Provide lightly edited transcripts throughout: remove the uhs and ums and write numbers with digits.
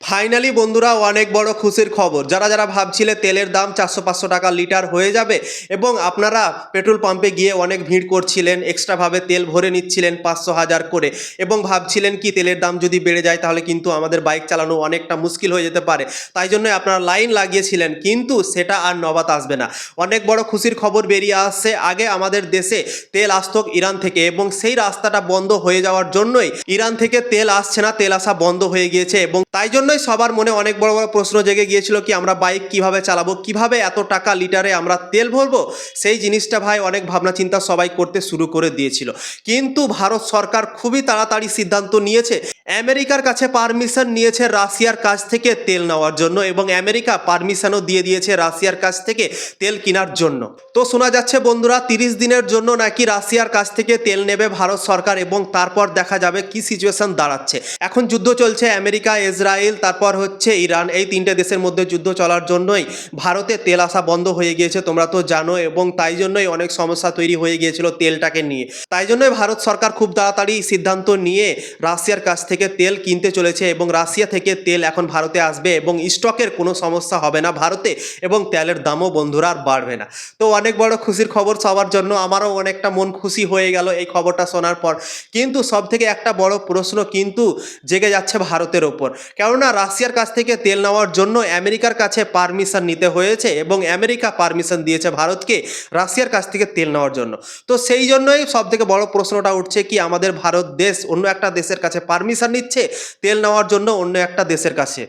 Finally বন্ধুরা অনেক বড় খুশির খবর। যারা যারা ভাবছিলে তেলের দাম 400-500 টাকা লিটার হয়ে যাবে এবং আপনারা পেট্রোল পাম্পে গিয়ে অনেক ভিড় করছিলেন, এক্সট্রাভাবে তেল ভরে নিচ্ছিলেন 500-1000 করে এবং ভাবছিলেন কি তেলের দাম যদি বেড়ে যায় তাহলে কিন্তু আমাদের বাইক চালানো অনেকটা মুশকিল হয়ে যেতে পারে, তাই জন্য আপনারা লাইন লাগিয়েছিলেন, কিন্তু সেটা আর নবাত আসবে না। অনেক বড় খুশির খবর বেরিয়ে আসছে। আগে আমাদের দেশে তেল আসতো ইরান থেকে এবং সেই রাস্তাটা বন্ধ হয়ে যাওয়ার জন্যই ইরান থেকে তেল আসছে না, তেল আসা বন্ধ হয়ে গিয়েছে এবং তাই জন্যই সবার মনে অনেক বড় বড় প্রশ্ন জেগে গিয়েছিল কি আমরা বাইক কিভাবে চালাবো, কিভাবে এত টাকা লিটারে আমরা তেল ভরবো। সেই জিনিসটা ভাই অনেক ভাবনা চিন্তা সবাই করতে শুরু করে দিয়েছিল, কিন্তু ভারত সরকার খুবই তাড়াতাড়ি সিদ্ধান্ত নিয়েছে। আমেরিকার কাছে পারমিশন নিয়েছে রাশিয়ার কাছ থেকে তেল নেওয়ার জন্য এবং আমেরিকা পারমিশনও দিয়ে দিয়েছে রাশিয়ার কাছ থেকে তেল কেনার জন্য। তো শোনা যাচ্ছে বন্ধুরা 30 দিনের জন্য নাকি রাশিয়ার কাছ থেকে তেল নেবে ভারত সরকার এবং তারপর দেখা যাবে কি সিচুয়েশন দাঁড়াচ্ছে। এখন যুদ্ধ চলছে, আমেরিকা, ইসরায়েল, তারপর হচ্ছে ইরান, এই তিনটে দেশের মধ্যে যুদ্ধ চলার জন্যই ভারতে তেল আসা বন্ধ হয়ে গিয়েছে, তোমরা তো জানো, এবং তাই জন্যই অনেক সমস্যা তৈরি হয়ে গিয়েছিল তেলটাকে নিয়ে। তাই জন্যই ভারত সরকার খুব তাড়াতাড়ি সিদ্ধান্ত নিয়ে রাশিয়ার কাছ থেকে তেল কিনতে চলেছে এবং রাশিয়া থেকে তেল এখন ভারতে আসবে এবং স্টকের কোনো সমস্যা হবে না ভারতে এবং তেলের দামও বন্ধুরা আর বাড়বে না। তো অনেক বড় খুশির খবর সবার জন্য, আমারও অনেকটা মন খুশি হয়ে গেল এই খবরটা শোনার পর। কিন্তু সব থেকে একটা বড় প্রশ্ন কিন্তু জেগে যাচ্ছে ভারতের ওপর, কেননা রাশিয়ার কাছ থেকে তেল নেওয়ার জন্য আমেরিকার কাছে পারমিশন নিতে হয়েছে এবং আমেরিকা পারমিশন দিয়েছে ভারতকে রাশিয়ার কাছ থেকে তেল নেওয়ার জন্য। তো সেই জন্যই সব থেকে বড় প্রশ্নটা উঠছে কি আমাদের ভারত দেশ অন্য একটা দেশের কাছে পারমিশন নিচ্ছে তেল নেওয়ার জন্য অন্য একটা দেশের কাছে।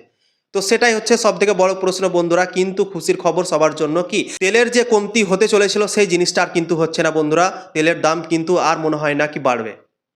তো সেটাই হচ্ছে সব থেকে বড় প্রশ্ন বন্ধুরা। কিন্তু খুশির খবর সবার জন্য কি তেলের যে কমতি হতে চলেছিল সেই জিনিসটা আর কিন্তু হচ্ছে না বন্ধুরা, তেলের দাম কিন্তু আর মনে হয় না কি বাড়বে।